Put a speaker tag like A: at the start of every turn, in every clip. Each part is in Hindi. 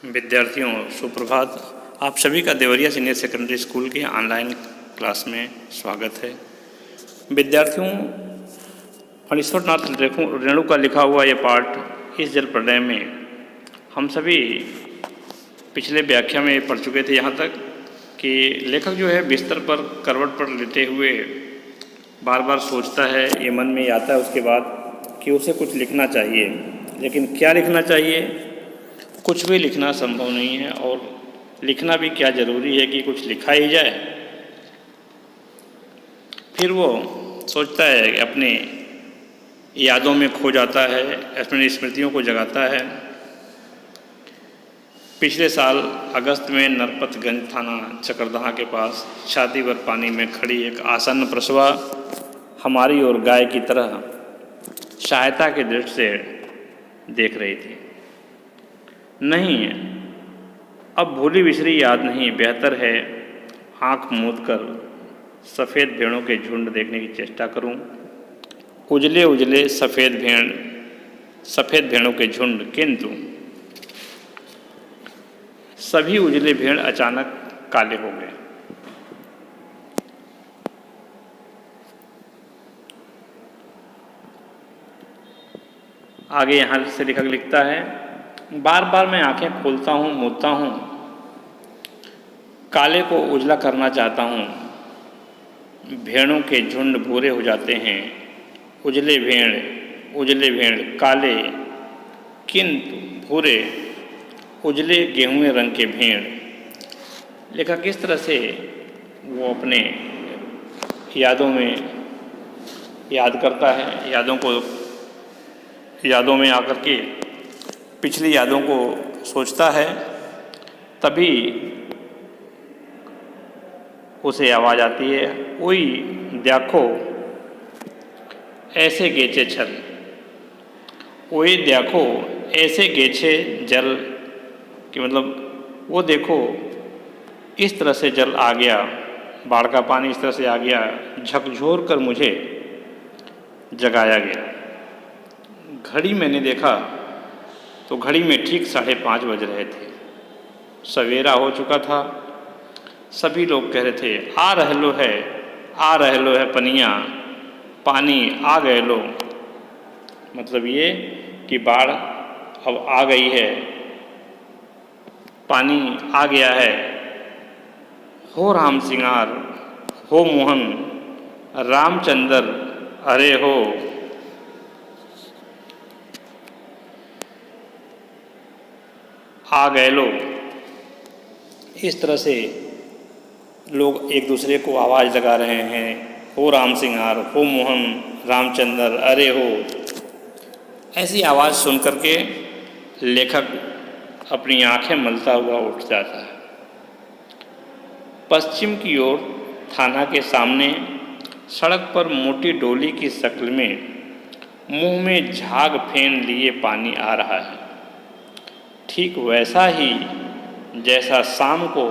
A: विद्यार्थियों सुप्रभात। आप सभी का देवरिया सीनियर सेकेंडरी स्कूल की ऑनलाइन क्लास में स्वागत है। विद्यार्थियों, फणीश्वरनाथ रेणु का लिखा हुआ ये पाठ इस जल प्रलय में हम सभी पिछले व्याख्या में पढ़ चुके थे यहाँ तक कि लेखक जो है बिस्तर पर करवट पर लेटे हुए बार बार सोचता है, ये मन में आता है उसके बाद कि उसे कुछ लिखना चाहिए, लेकिन क्या लिखना चाहिए? कुछ भी लिखना संभव नहीं है, और लिखना भी क्या ज़रूरी है कि कुछ लिखा ही जाए। फिर वो सोचता है, अपने यादों में खो जाता है, अपनी स्मृतियों को जगाता है। पिछले साल अगस्त में नरपतगंज थाना चकरदहा के पास छाती भर पानी में खड़ी एक आसन्न प्रसवा हमारी और गाय की तरह सहायता के दृष्टि से देख रही थी। नहीं, अब भूली बिसरी याद नहीं, बेहतर है आँख मूंद कर सफ़ेद भेड़ों के झुंड देखने की चेष्टा करूं। उजले उजले सफ़ेद भेड़ों के झुंड, किंतु सभी उजले भेड़ अचानक काले हो गए। आगे यहाँ से लेखक लिखता है, बार बार मैं आंखें खोलता हूँ, मूंदता हूँ, काले को उजला करना चाहता हूँ। भेड़ों के झुंड भूरे हो जाते हैं, उजले भेड़ काले, किंतु भूरे उजले गेहूं रंग के भेड़। लेखक किस तरह से वो अपने यादों में याद करता है, यादों में आकर के पिछली यादों को सोचता है, तभी उसे आवाज़ आती है, ओई देखो ऐसे गेचे छल, ओई देखो ऐसे गेछे जल, कि मतलब वो देखो इस तरह से जल आ गया, बाढ़ का पानी इस तरह से आ गया, झकझोर कर मुझे जगाया गया। घड़ी मैंने देखा तो घड़ी में ठीक 5:30 बज रहे थे। सवेरा हो चुका था। सभी लोग कह रहे थे, आ रहलो है पनिया, पानी आ गए लो। मतलब ये कि बाढ़ अब आ गई है, पानी आ गया है। हो राम सिंगार, हो मोहन, रामचंद्र, अरे हो। आ गए लो। इस तरह से लोग एक दूसरे को आवाज़ लगा रहे हैं, हो राम सिंगार, हो मोहन, रामचंद्र, अरे हो। ऐसी आवाज़ सुन करके लेखक अपनी आंखें मलता हुआ उठ जाता है। पश्चिम की ओर थाना के सामने सड़क पर मोटी डोली की शक्ल में मुंह में झाग फेन लिए पानी आ रहा है। ठीक वैसा ही जैसा शाम को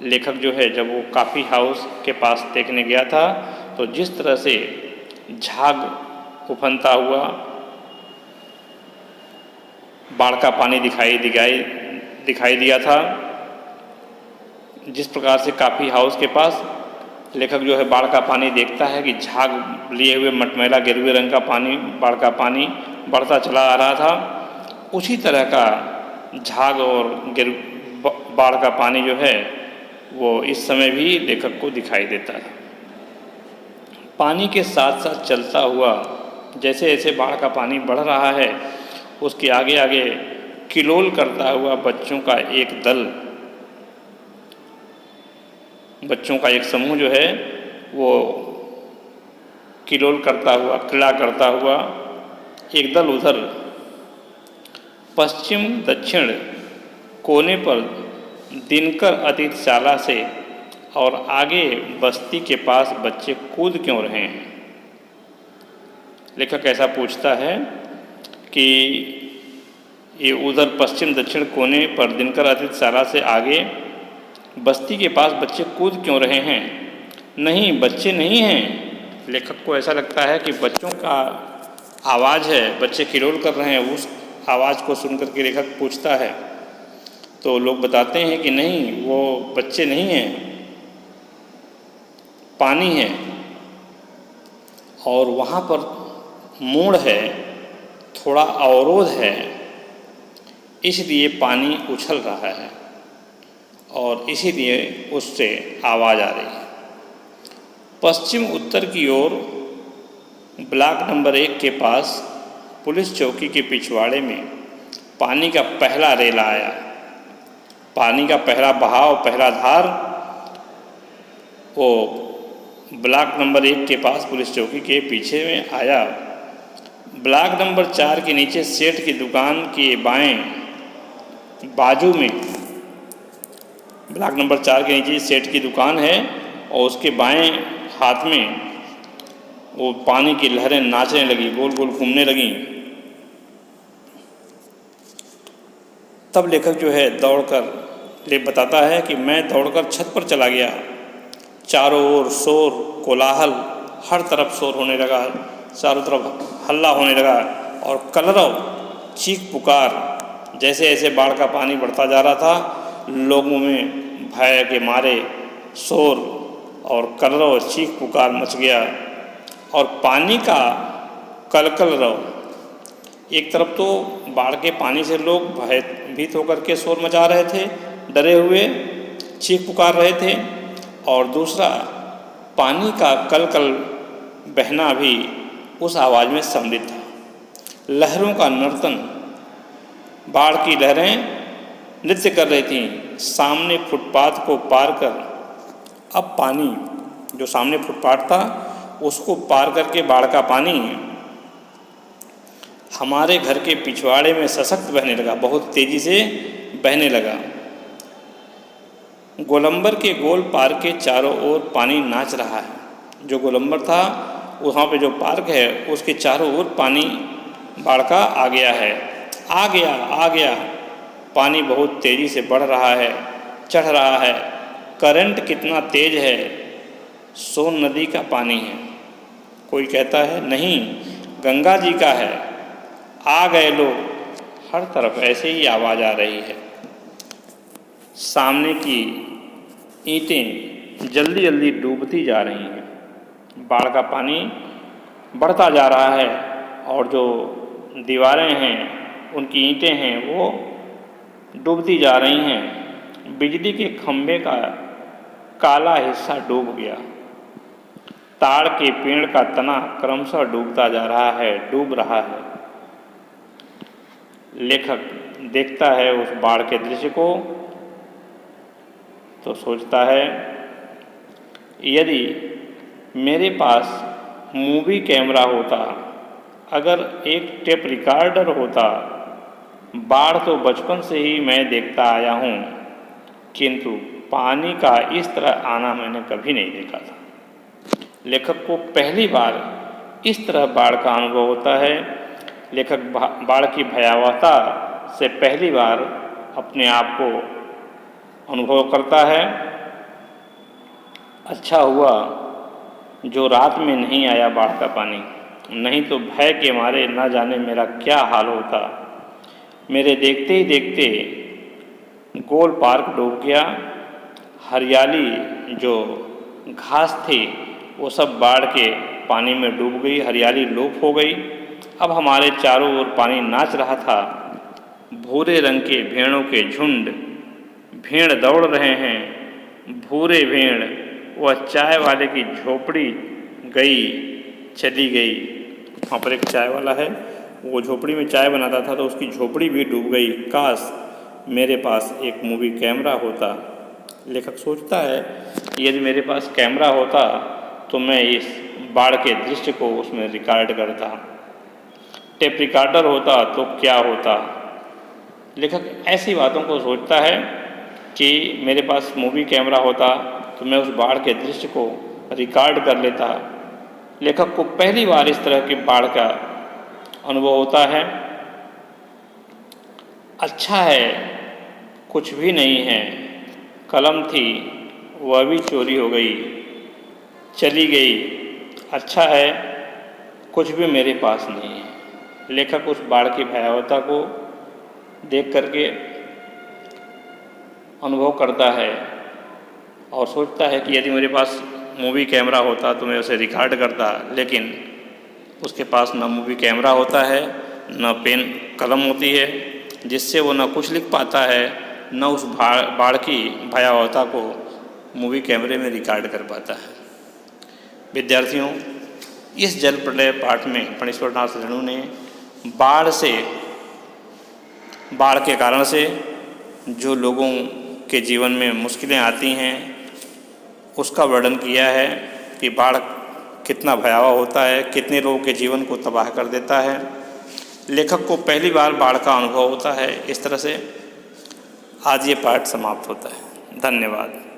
A: लेखक जो है जब वो कॉफ़ी हाउस के पास देखने गया था, तो जिस तरह से झाग उफनता हुआ बाढ़ का पानी दिखाई दिया था, जिस प्रकार से कॉफ़ी हाउस के पास लेखक जो है बाढ़ का पानी देखता है कि झाग लिए हुए मटमैला गेरुए रंग का पानी, बाढ़ का पानी बढ़ता चला आ रहा था, उसी तरह का झाग और बाढ़ का पानी जो है वो इस समय भी लेखक को दिखाई देता है। पानी के साथ साथ चलता हुआ जैसे जैसे बाढ़ का पानी बढ़ रहा है, उसके आगे आगे किलोल करता हुआ बच्चों का एक दल, बच्चों का एक समूह जो है वो किलोल करता हुआ, क्रीड़ा करता हुआ एक दल उधर पश्चिम दक्षिण कोने पर दिनकर अतिथिशाला से और आगे बस्ती के पास बच्चे कूद क्यों रहे हैं? लेखक ऐसा पूछता है कि ये उधर पश्चिम दक्षिण कोने पर दिनकर अतिथिशाला से आगे बस्ती के पास बच्चे कूद क्यों रहे हैं? नहीं, बच्चे नहीं हैं। लेखक को ऐसा लगता है कि बच्चों का आवाज़ है, बच्चे किलोल कर रहे हैं। उस आवाज़ को सुनकर के लेखक पूछता है, तो लोग बताते हैं कि नहीं, वो बच्चे नहीं हैं, पानी है, और वहाँ पर मोड़ है, थोड़ा अवरोध है, इसलिए पानी उछल रहा है और इसीलिए उससे आवाज़ आ रही है। पश्चिम उत्तर की ओर ब्लॉक नंबर 1 के पास पुलिस चौकी के पिछवाड़े में पानी का पहला रेला आया। पानी का पहला बहाव, पहला धार वो ब्लॉक नंबर 1 के पास पुलिस चौकी के पीछे में आया। ब्लॉक नंबर 4 के नीचे सेठ की दुकान के बाएं बाजू में, ब्लॉक नंबर 4 के नीचे सेठ की दुकान है और उसके बाएं हाथ में वो पानी की लहरें नाचने लगी, गोल गोल घूमने लगी। तब लेखक जो है दौड़कर बताता है कि मैं दौड़कर छत पर चला गया। चारों ओर शोर कोलाहल, हर तरफ शोर होने लगा, चारों तरफ हल्ला होने लगा और कलरव, चीख पुकार। जैसे जैसे बाढ़ का पानी बढ़ता जा रहा था, लोगों में भय के मारे शोर और कलरव, चीख पुकार मच गया और पानी का कलकलरव। एक तरफ तो बाढ़ के पानी से लोग भयभीत होकर के शोर मचा रहे थे, डरे हुए चीख पुकार रहे थे, और दूसरा पानी का कलकल बहना भी उस आवाज़ में सम्मिलित था। लहरों का नर्तन, बाढ़ की लहरें नृत्य कर रही थीं। सामने फुटपाथ को पार कर, अब पानी जो सामने फुटपाथ था उसको पार करके बाढ़ का पानी हमारे घर के पिछवाड़े में सशक्त बहने लगा, बहुत तेज़ी से बहने लगा। गोलंबर के गोल पार्क के चारों ओर पानी नाच रहा है। जो गोलंबर था वहाँ पे जो पार्क है उसके चारों ओर पानी बाढ़ का आ गया है। आ गया, पानी बहुत तेज़ी से बढ़ रहा है, चढ़ रहा है। करंट कितना तेज़ है, सोन नदी का पानी है। कोई कहता है नहीं, गंगा जी का है। आ गए लोग, हर तरफ ऐसे ही आवाज़ आ रही है। सामने की ईंटें जल्दी जल्दी डूबती जा रही हैं। बाढ़ का पानी बढ़ता जा रहा है और जो दीवारें हैं, उनकी ईंटें हैं, वो डूबती जा रही हैं। बिजली के खंभे का काला हिस्सा डूब गया। ताड़ के पेड़ का तना क्रमशः डूबता जा रहा है, डूब रहा है। लेखक देखता है उस बाढ़ के दृश्य को तो सोचता है, यदि मेरे पास मूवी कैमरा होता, अगर एक टेप रिकॉर्डर होता। बाढ़ तो बचपन से ही मैं देखता आया हूँ, किंतु पानी का इस तरह आना मैंने कभी नहीं देखा था। लेखक को पहली बार इस तरह बाढ़ का अनुभव होता है। लेखक बाढ़ की भयावहता से पहली बार अपने आप को अनुभव करता है। अच्छा हुआ जो रात में नहीं आया बाढ़ का पानी, नहीं तो भय के मारे न जाने मेरा क्या हाल होता। मेरे देखते ही देखते गोल पार्क डूब गया। हरियाली जो घास थी वो सब बाढ़ के पानी में डूब गई, हरियाली लोप हो गई। अब हमारे चारों ओर पानी नाच रहा था। भूरे रंग के भेड़ों के झुंड, भेड़ दौड़ रहे हैं। भूरे भेड़, वह चाय वाले की झोपड़ी गई, चली गई। वहाँ पर एक चाय वाला है, वो झोपड़ी में चाय बनाता था तो उसकी झोपड़ी भी डूब गई। काश मेरे पास एक मूवी कैमरा होता। लेखक सोचता है यदि मेरे पास कैमरा होता तो मैं इस बाढ़ के दृश्य को उसमें रिकॉर्ड करता। टेप रिकॉर्डर होता तो क्या होता। लेखक ऐसी बातों को सोचता है कि मेरे पास मूवी कैमरा होता तो मैं उस बाढ़ के दृश्य को रिकॉर्ड कर लेता। लेखक को पहली बार इस तरह की बाढ़ का अनुभव होता है। अच्छा है कुछ भी नहीं है, कलम थी वह भी चोरी हो गई, चली गई। अच्छा है कुछ भी मेरे पास नहीं है। लेखक उस बाढ़ की भयावहता को देख करके अनुभव करता है और सोचता है कि यदि मेरे पास मूवी कैमरा होता तो मैं उसे रिकॉर्ड करता, लेकिन उसके पास न मूवी कैमरा होता है, न पेन कलम होती है, जिससे वो न कुछ लिख पाता है, न उस बाढ़ की भयावहता को मूवी कैमरे में रिकॉर्ड कर पाता है। विद्यार्थियों, इस जल प्रलय पाठ में फणीश्वर नाथ रेणु ने बाढ़ के कारण से जो लोगों के जीवन में मुश्किलें आती हैं उसका वर्णन किया है कि बाढ़ कितना भयावह होता है, कितने लोगों के जीवन को तबाह कर देता है। लेखक को पहली बार बाढ़ का अनुभव होता है। इस तरह से आज ये पाठ समाप्त होता है। धन्यवाद।